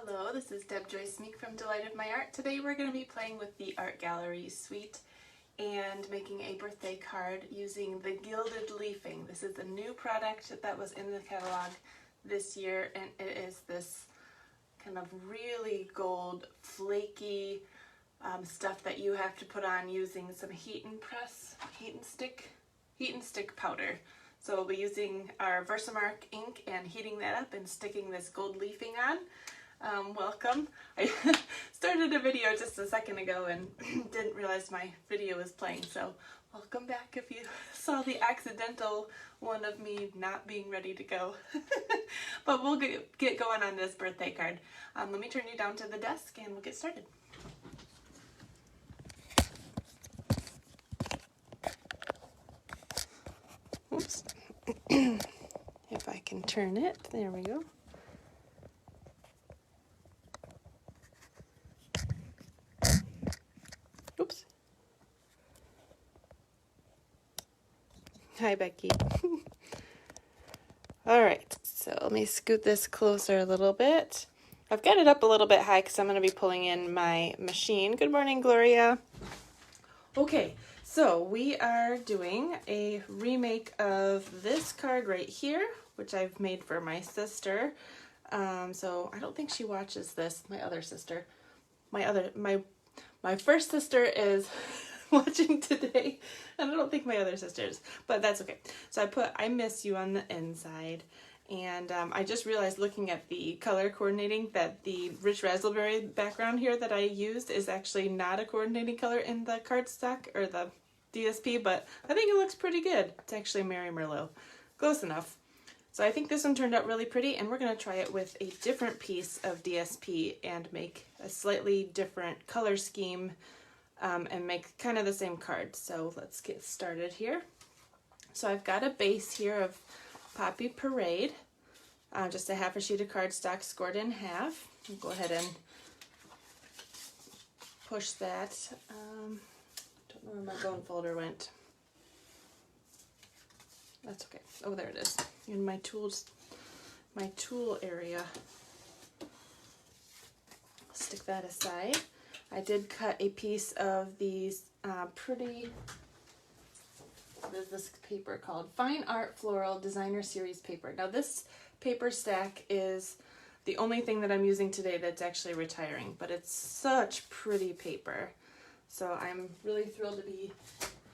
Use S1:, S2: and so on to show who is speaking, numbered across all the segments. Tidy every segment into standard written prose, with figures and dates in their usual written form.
S1: Hello, this is Deb Joyce Meek from Delight of My Art. Today we're going to be playing with the Art Gallery suite and making a birthday card using the Gilded Leafing. This is a new product that was in the catalog this year, and it is this kind of really gold, flaky stuff that you have to put on using some heat and stick powder. So we'll be using our Versamark ink and heating that up and sticking this gold leafing on. Welcome. I started a video just a second ago and didn't realize my video was playing, so welcome back if you saw the accidental one of me not being ready to go. But we'll get going on this birthday card. Let me turn you down to the desk and we'll get started. Oops. If I can turn it, there we go. Oops. Hi, Becky. All right, so let me scoot this closer a little bit. I've got it up a little bit high because I'm going to be pulling in my machine. Good morning, Gloria. Okay, so we are doing a remake of this card right here, which I've made for my sister. So I don't think she watches this, my other sister. My first sister is watching today, and I don't think my other sister is, but that's okay. So I put I miss you on the inside, and I just realized looking at the color coordinating that the rich raspberry background here that I used is actually not a coordinating color in the cardstock or the DSP, but I think it looks pretty good. It's actually Mary Merlot. Close enough. So I think this one turned out really pretty, and we're going to try it with a different piece of DSP and make a slightly different color scheme and make kind of the same card. So let's get started here. So I've got a base here of Poppy Parade, just a half a sheet of cardstock scored in half. I'll go ahead and push that. Don't know where my bone folder went. That's okay. Oh, there it is. In my tool area. Stick that aside. I did cut a piece of these pretty, what is this paper called? Fine Art Floral Designer Series paper. Now this paper stack is the only thing that I'm using today that's actually retiring, but it's such pretty paper. So I'm really thrilled to be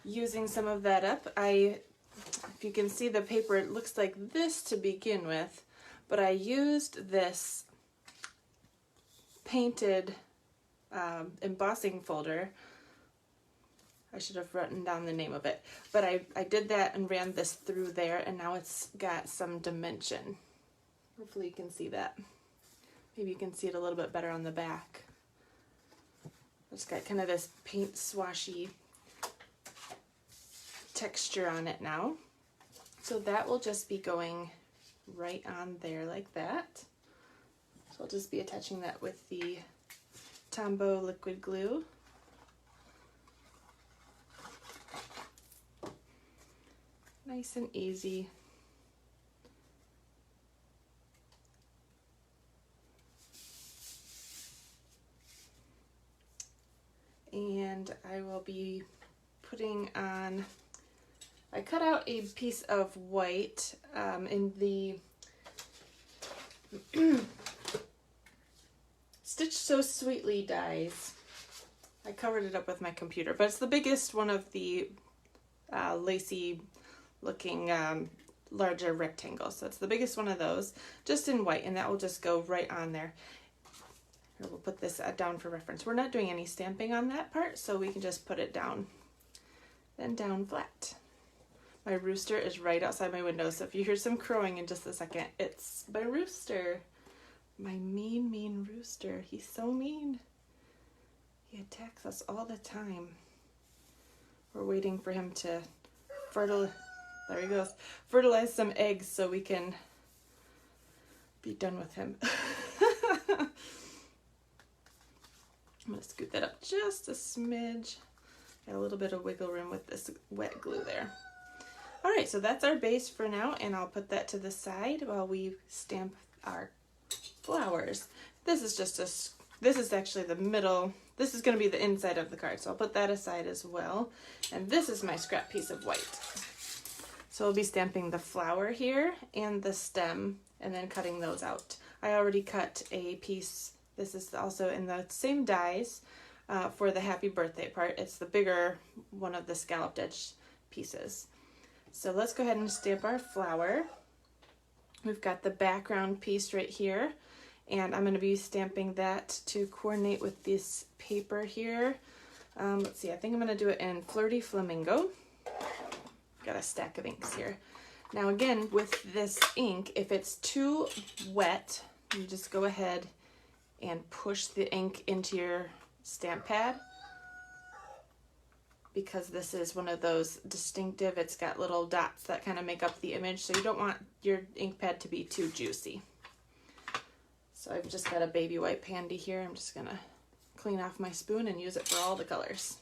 S1: using some of that up. If you can see the paper, it looks like this to begin with, but I used this painted embossing folder. I should have written down the name of it, but I did that and ran this through there, and now it's got some dimension. Hopefully you can see that. Maybe you can see it a little bit better on the back. It's got kind of this paint swashy texture on it now. So that will just be going right on there like that. So I'll just be attaching that with the Tombow liquid glue. Nice and easy. And I will be putting on, I cut out a piece of white in the Stitch So Sweetly dies. I covered it up with my computer, but it's the biggest one of the lacy looking larger rectangles. So it's the biggest one of those, just in white, and that will just go right on there. Here, we'll put this down for reference. We're not doing any stamping on that part, so we can just put it down, then down flat. My rooster is right outside my window, so if you hear some crowing in just a second, it's my rooster. My mean rooster. He's so mean. He attacks us all the time. We're waiting for him to there he goes. Fertilize some eggs so we can be done with him. I'm going to scoot that up just a smidge. Got a little bit of wiggle room with this wet glue there. All right, so that's our base for now, and I'll put that to the side while we stamp our flowers. This is just this is actually the middle. This is going to be the inside of the card, so I'll put that aside as well. And this is my scrap piece of white. So we'll be stamping the flower here and the stem and then cutting those out. I already cut a piece. This is also in the same dies for the happy birthday part. It's the bigger one of the scalloped edge pieces. So let's go ahead and stamp our flower. We've got the background piece right here, and I'm going to be stamping that to coordinate with this paper here. Let's see, I think I'm going to do it in Flirty Flamingo. Got a stack of inks here. Now again, with this ink, if it's too wet, you just go ahead and push the ink into your stamp pad, because this is one of those distinctive, it's got little dots that kind of make up the image, so you don't want your ink pad to be too juicy. So I've just got a baby wipe handy here. I'm just gonna clean off my spoon and use it for all the colors.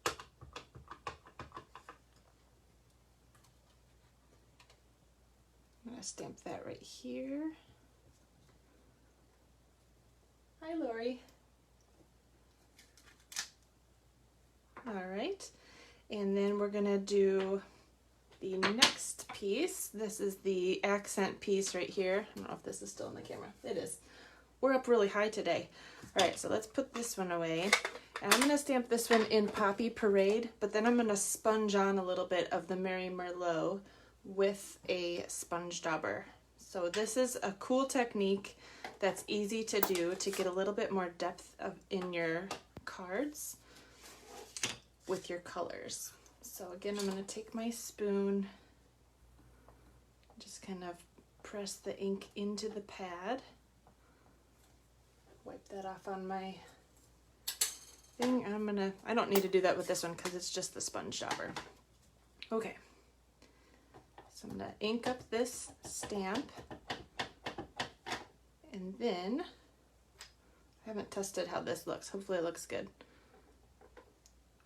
S1: I'm gonna stamp that right here. Hi, Lori. All right, and then we're gonna do the next piece. This is the accent piece right here. I don't know if this is still in the camera. It is. We're up really high today. All right, so let's put this one away. And I'm gonna stamp this one in Poppy Parade, but then I'm gonna sponge on a little bit of the Mary Merlot with a sponge dauber. So this is a cool technique that's easy to do to get a little bit more depth in your cards with your colors. So again, I'm going to take my spoon, just kind of press the ink into the pad, wipe that off on my thing. I don't need to do that with this one because it's just the sponge dauber. Okay, so I'm going to ink up this stamp, and then I haven't tested how this looks. Hopefully it looks good.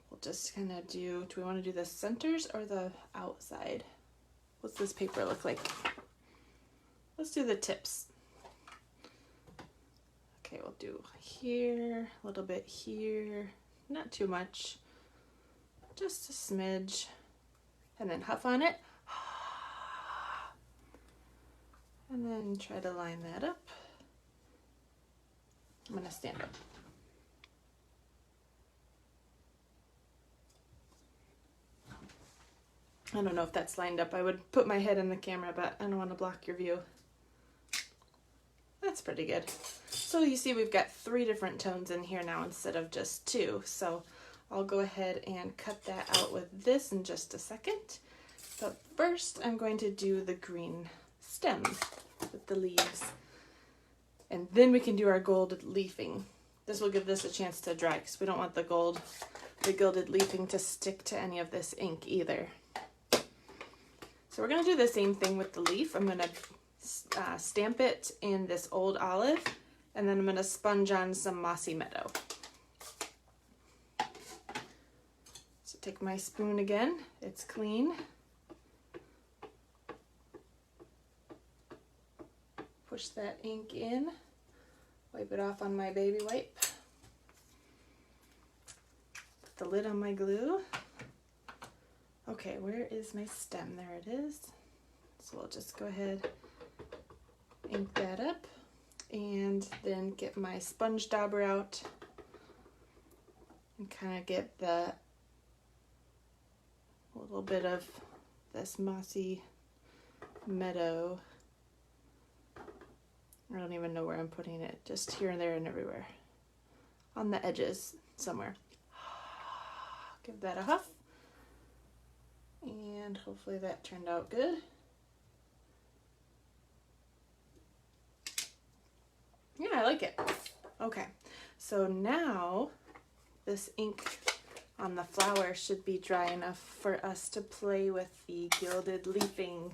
S1: We'll just kind of do we want to do the centers or the outside? What's this paper look like? Let's do the tips. Okay, we'll do here, a little bit here, not too much, just a smidge, and then huff on it. And then try to line that up. I'm going to stand up. I don't know if that's lined up. I would put my head in the camera, but I don't want to block your view. That's pretty good. So you see we've got 3 different tones in here now instead of just 2. So I'll go ahead and cut that out with this in just a second. But first I'm going to do the green stem with the leaves. And then we can do our gold leafing. This will give this a chance to dry because we don't want the gilded leafing to stick to any of this ink either. So we're going to do the same thing with the leaf. I'm going to stamp it in this old olive, and then I'm going to sponge on some mossy meadow. So take my spoon again. It's clean. Push that ink in. Wipe it off on my baby wipe. Put the lid on my glue. Okay, where is my stem? There it is. So we'll just go ahead, ink that up, and then get my sponge dauber out and kind of get the little bit of this mossy meadow. I don't even know where I'm putting it, just here and there and everywhere. On the edges somewhere. Give that a huff. And hopefully that turned out good. Yeah, I like it. Okay, so now this ink on the flower should be dry enough for us to play with the gilded leafing.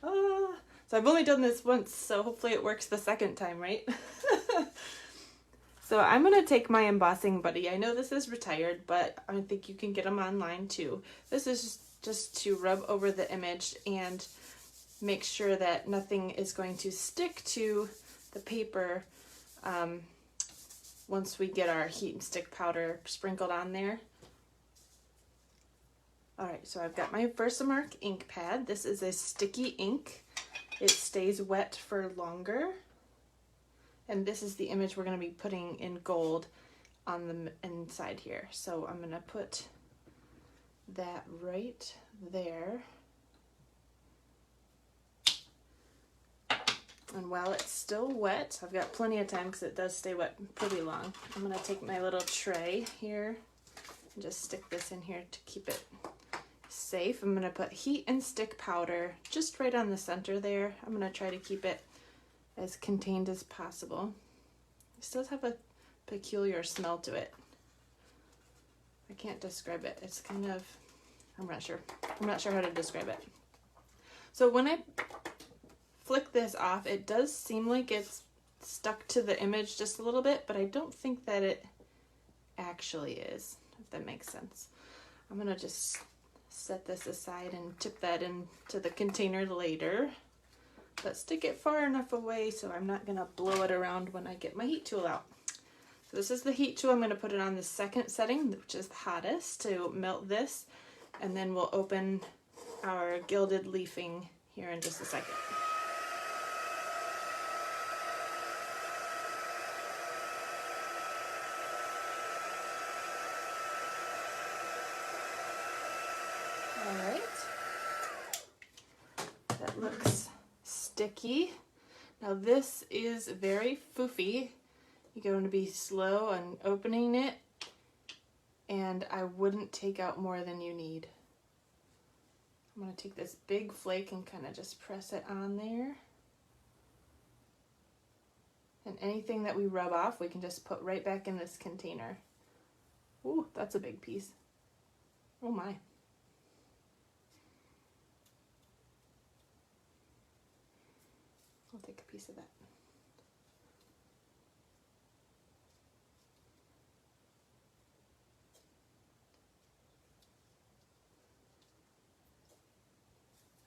S1: So I've only done this once, so hopefully it works the second time, right? So I'm going to take my embossing buddy. I know this is retired, but I think you can get them online too. This is just to rub over the image and make sure that nothing is going to stick to the paper once we get our heat and stick powder sprinkled on there. Alright, so I've got my Versamark ink pad. This is a sticky ink. It stays wet for longer. And this is the image we're going to be putting in gold on the inside here. So I'm going to put that right there. And while it's still wet, I've got plenty of time because it does stay wet pretty long. I'm going to take my little tray here and just stick this in here to keep it safe. I'm going to put heat and stick powder just right on the center there. I'm going to try to keep it as contained as possible. This does have a peculiar smell to it. I can't describe it. It's kind of, I'm not sure how to describe it. So when I flick this off, it does seem like it's stuck to the image just a little bit, but I don't think that it actually is, if that makes sense. I'm gonna just set this aside and tip that into the container later, but stick it far enough away so I'm not gonna blow it around when I get my heat tool out. So this is the heat tool. I'm gonna put it on the second setting, which is the hottest, to melt this, and then we'll open our Gilded Leafing here in just a second. Alright, that looks sticky. Now this is very foofy. You're going to be slow on opening it, and I wouldn't take out more than you need. I'm going to take this big flake and kind of just press it on there. And anything that we rub off, we can just put right back in this container. Ooh, that's a big piece. Oh my. I'll take a piece of that.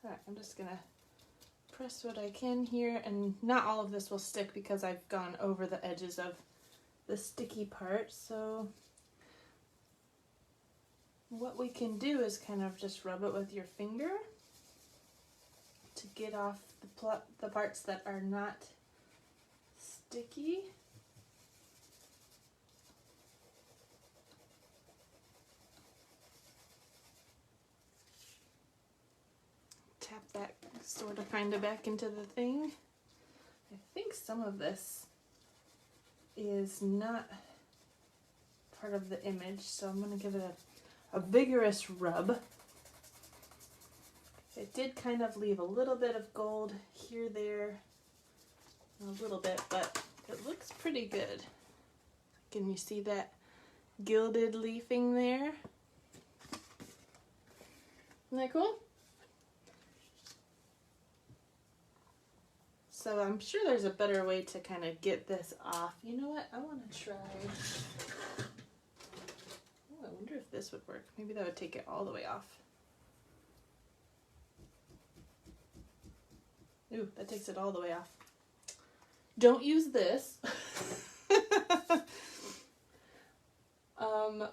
S1: Alright, I'm just gonna press what I can here, and not all of this will stick because I've gone over the edges of the sticky part. So what we can do is kind of just rub it with your finger to get off the parts that are not sticky. Tap that sort of kind of back into the thing. I think some of this is not part of the image, so I'm going to give it a vigorous rub. It did kind of leave a little bit of gold here, there, a little bit, but it looks pretty good. Can you see that gilded leafing there? Isn't that cool? So I'm sure there's a better way to kind of get this off. You know what? I want to try. Oh, I wonder if this would work. Maybe that would take it all the way off. Ooh, that takes it all the way off. Don't use this.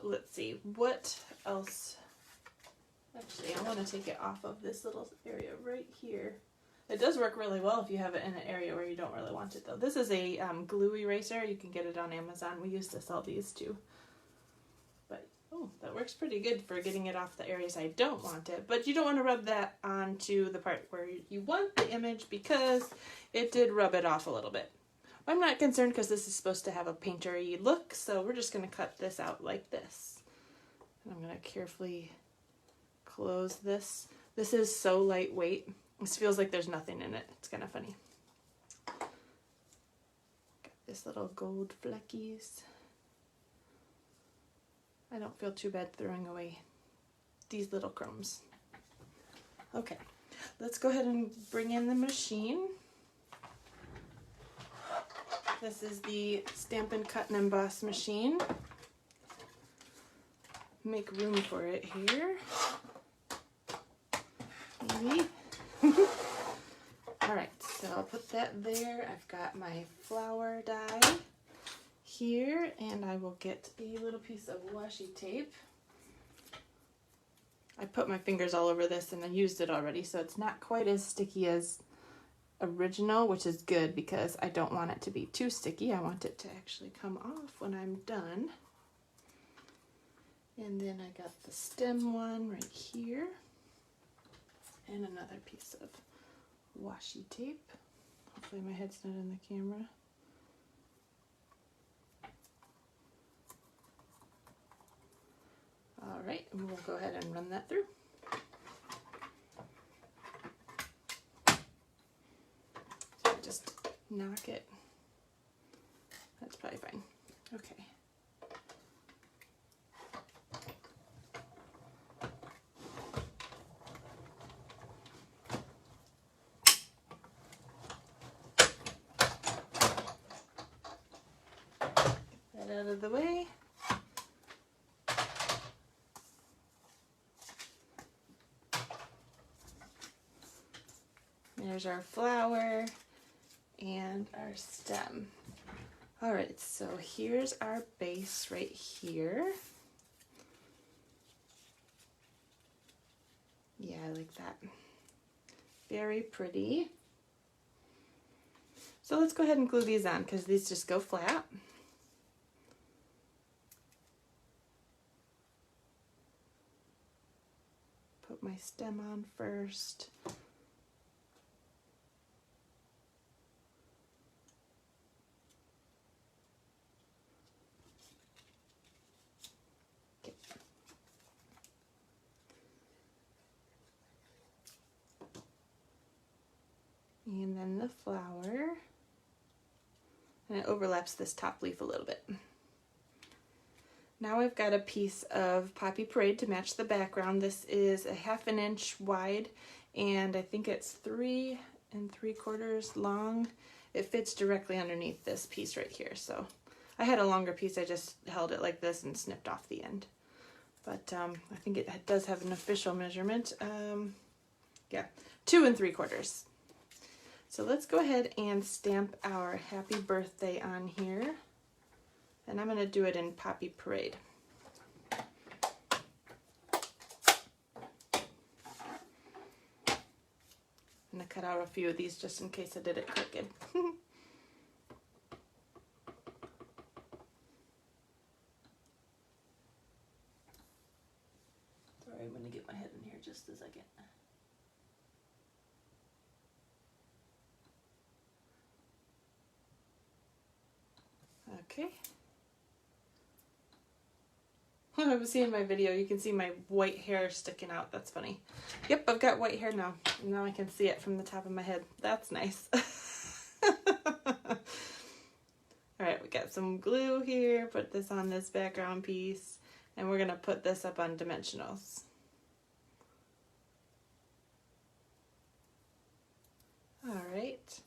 S1: Let's see, what else? Actually, I want to take it off of this little area right here. It does work really well if you have it in an area where you don't really want it, though. This is a glue eraser. You can get it on Amazon. We used to sell these too. But, oh, that works pretty good for getting it off the areas I don't want it. But you don't want to rub that onto the part where you want the image because it did rub it off a little bit. I'm not concerned because this is supposed to have a painter-y look, so we're just going to cut this out like this. And I'm going to carefully close this. This is so lightweight. This feels like there's nothing in it. It's kind of funny. Got this little gold fleckies. I don't feel too bad throwing away these little crumbs. Okay, let's go ahead and bring in the machine. This is the Stampin' Cut and Emboss machine. Make room for it here. Maybe. Alright, so I'll put that there. I've got my flower die here, and I will get a little piece of washi tape. I put my fingers all over this and I used it already, so it's not quite as sticky as original, which is good because I don't want it to be too sticky. I want it to actually come off when I'm done. And then I got the stem one right here and another piece of washi tape. Hopefully my head's not in the camera. All right, and we'll go ahead and run that through. So just knock it. That's probably fine. Okay. Get that out of the way. There's our flower and our stem. All right, so here's our base right here. Yeah, I like that. Very pretty. So let's go ahead and glue these on because these just go flat. Put my stem on first. And then the flower, and it overlaps this top leaf a little bit. Now I've got a piece of Poppy Parade to match the background. This is a 1/2 inch wide, and I think it's 3 3/4 long. It fits directly underneath this piece right here. So I had a longer piece, I just held it like this and snipped off the end. But I think it does have an official measurement. Yeah, 2 3/4. So let's go ahead and stamp our happy birthday on here. And I'm going to do it in Poppy Parade. I'm going to cut out a few of these just in case I did it crooked. Sorry, I'm going to get my head in here just a second. Okay. I was seeing my video, you can see my white hair sticking out. That's funny. Yep, I've got white hair now. Now I can see it from the top of my head. That's nice. Alright, we got some glue here. Put this on this background piece. And we're going to put this up on dimensionals. Alright.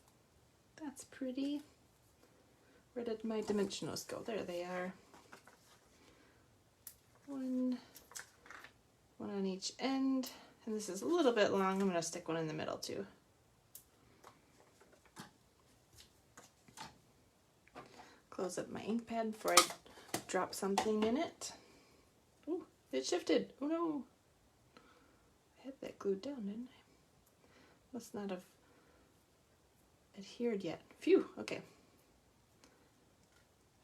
S1: That's pretty. Where did my dimensionals go? There they are. One on each end. And this is a little bit long. I'm going to stick one in the middle too. Close up my ink pad before I drop something in it. Ooh, it shifted. Oh no. I had that glued down, didn't I? Must not have adhered yet. Phew, okay.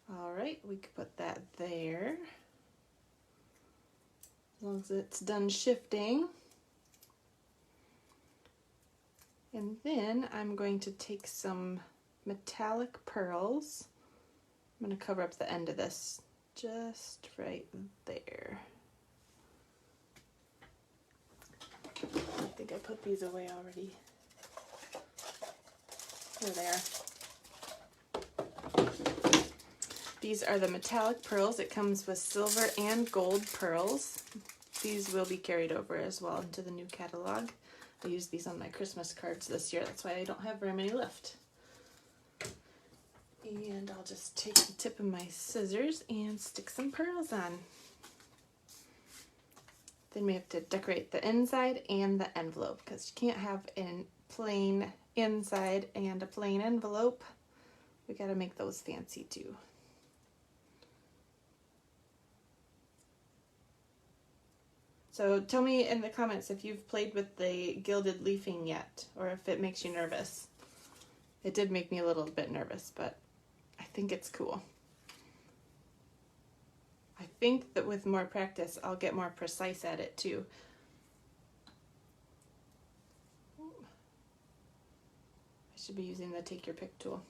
S1: Alright, we could put that there. As long as it's done shifting. And then I'm going to take some metallic pearls. I'm going to cover up the end of this just right there. I think I put these away already. There they are. These are the metallic pearls. It comes with silver and gold pearls. These will be carried over as well into the new catalog. I used these on my Christmas cards this year. That's why I don't have very many left. And I'll just take the tip of my scissors and stick some pearls on. Then we have to decorate the inside and the envelope because you can't have a plain inside and a plain envelope. We gotta make those fancy too. So tell me in the comments if you've played with the Gilded Leafing yet, or if it makes you nervous. It did make me a little bit nervous, but I think it's cool. I think that with more practice, I'll get more precise at it too. I should be using the take your pick tool,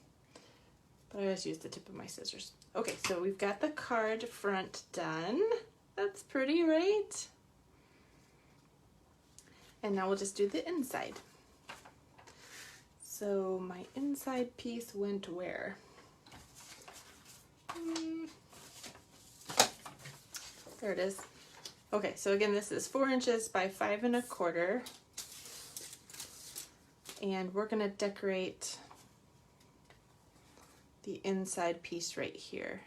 S1: but I always use the tip of my scissors. Okay, so we've got the card front done. That's pretty, right? And now we'll just do the inside. So my inside piece went where? There it is. Okay, so again, this is 4 inches by 5 1/4. And we're gonna decorate the inside piece right here.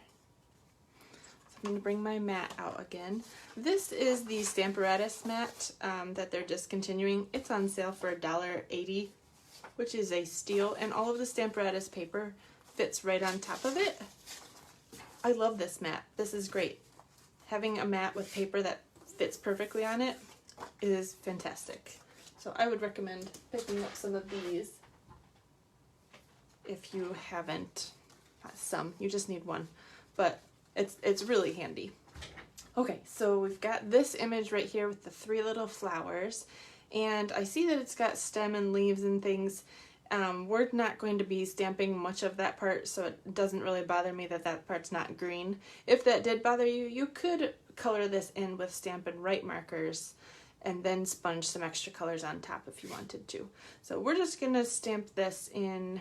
S1: So I'm gonna bring my mat out again. This is the Stamparatus mat that they're discontinuing. It's on sale for $1.80, which is a steal, and all of the Stamparatus paper fits right on top of it. I love this mat. This is great. Having a mat with paper that fits perfectly on it is fantastic. So I would recommend picking up some of these if you haven't. Some, you just need one, but it's really handy. Okay, so we've got this image right here with the 3 little flowers, and I see that it's got stem and leaves and things. We're not going to be stamping much of that part, so it doesn't really bother me that that part's not green. If that did bother you, you could color this in with Stampin' Write markers and then sponge some extra colors on top if you wanted to. So we're just gonna stamp this in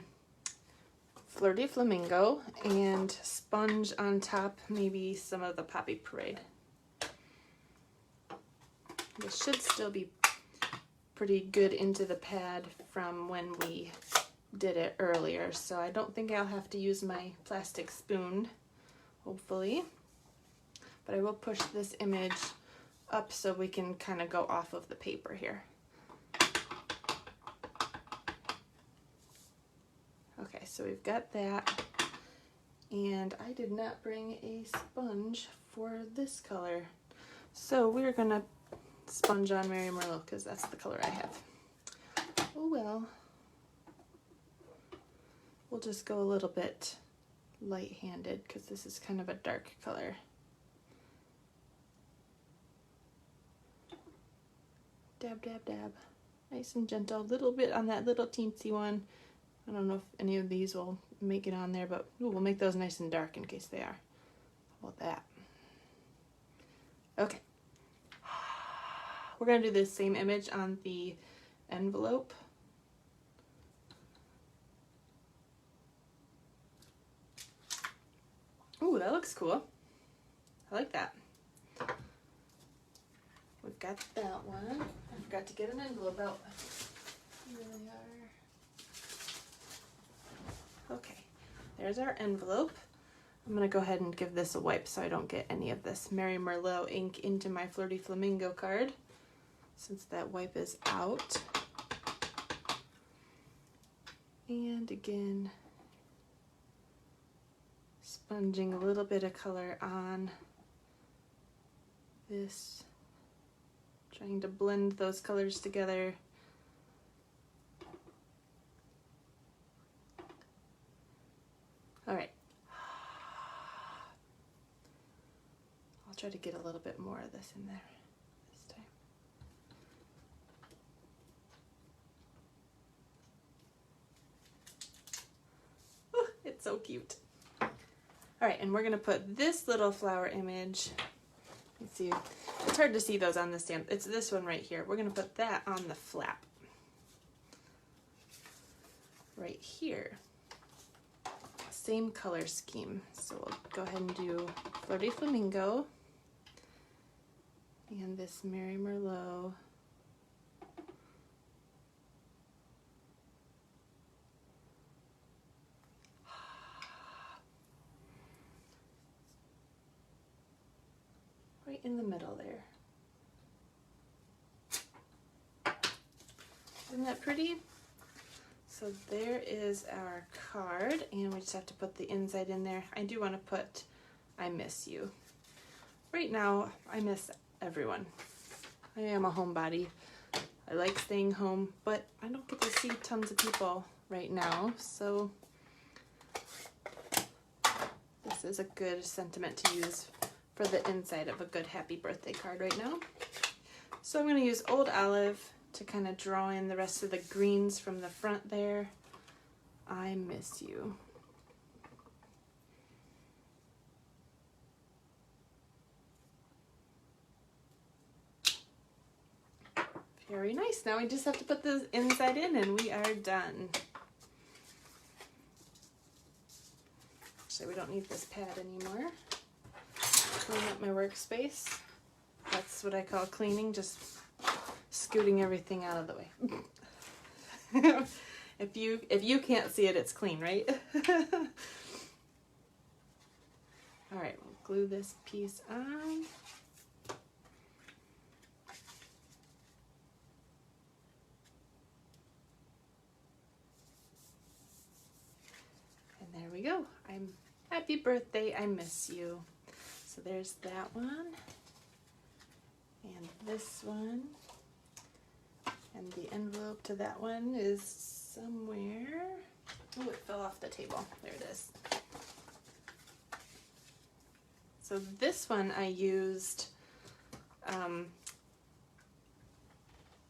S1: Fleur de Flamingo and sponge on top maybe some of the Poppy Parade. This should still be pretty good into the pad from when we did it earlier, so I don't think I'll have to use my plastic spoon, hopefully. But I will push this image up so we can kind of go off of the paper here. Okay, so we've got that, and I did not bring a sponge for this color, so we're gonna sponge on Mary Merlot because that's the color I have. Oh well, we'll just go a little bit light-handed because this is kind of a dark color. Dab, dab, dab. Nice and gentle. A little bit on that little teensy one. I don't know if any of these will make it on there, but ooh, we'll make those nice and dark in case they are. How about that? Okay. We're going to do this same image on the envelope. Ooh, that looks cool. I like that. We've got that one. I forgot to get an envelope out. Here they are. Okay, there's our envelope. I'm going to go ahead and give this a wipe so I don't get any of this Mary Merlot ink into my Fleur de Flamingo card, since that wipe is out. And again, sponging a little bit of color on this, trying to blend those colors together. All right. I'll try to get a little bit more of this in there this time. Oh, it's so cute. All right, and we're gonna put this little flower image. Let's see, it's hard to see those on the stamp. It's this one right here. We're gonna put that on the flap right here. Same color scheme. So we'll go ahead and do Fleur de Flamingo and this Mary Merlot. Right in the middle there. Isn't that pretty? So there is our card, and we just have to put the inside in there. I do want to put, I miss you. Right now, I miss everyone. I am a homebody. I like staying home, but I don't get to see tons of people right now, so this is a good sentiment to use for the inside of a good happy birthday card right now. So I'm going to use Old Olive to kind of draw in the rest of the greens from the front there. I miss you. Very nice. Now we just have to put the inside in and we are done. Actually, we don't need this pad anymore. Clean up my workspace. That's what I call cleaning, just scooting everything out of the way. If you can't see it, it's clean, right? All right, we'll glue this piece on. And there we go. Happy birthday, I miss you. So there's that one. And this one. And the envelope to that one is somewhere. Oh, it fell off the table. There it is. So this one I used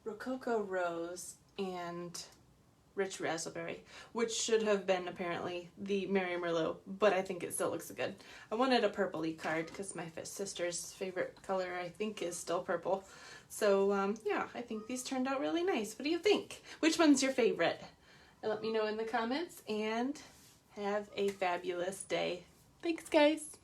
S1: Rococo Rose and Rich Raspberry, which should have been apparently the Mary Merlot, but I think it still looks good. I wanted a purpley card because my sister's favorite color, I think, is still purple. So yeah, I think these turned out really nice. What do you think? Which one's your favorite? Let me know in the comments, and have a fabulous day. Thanks, guys.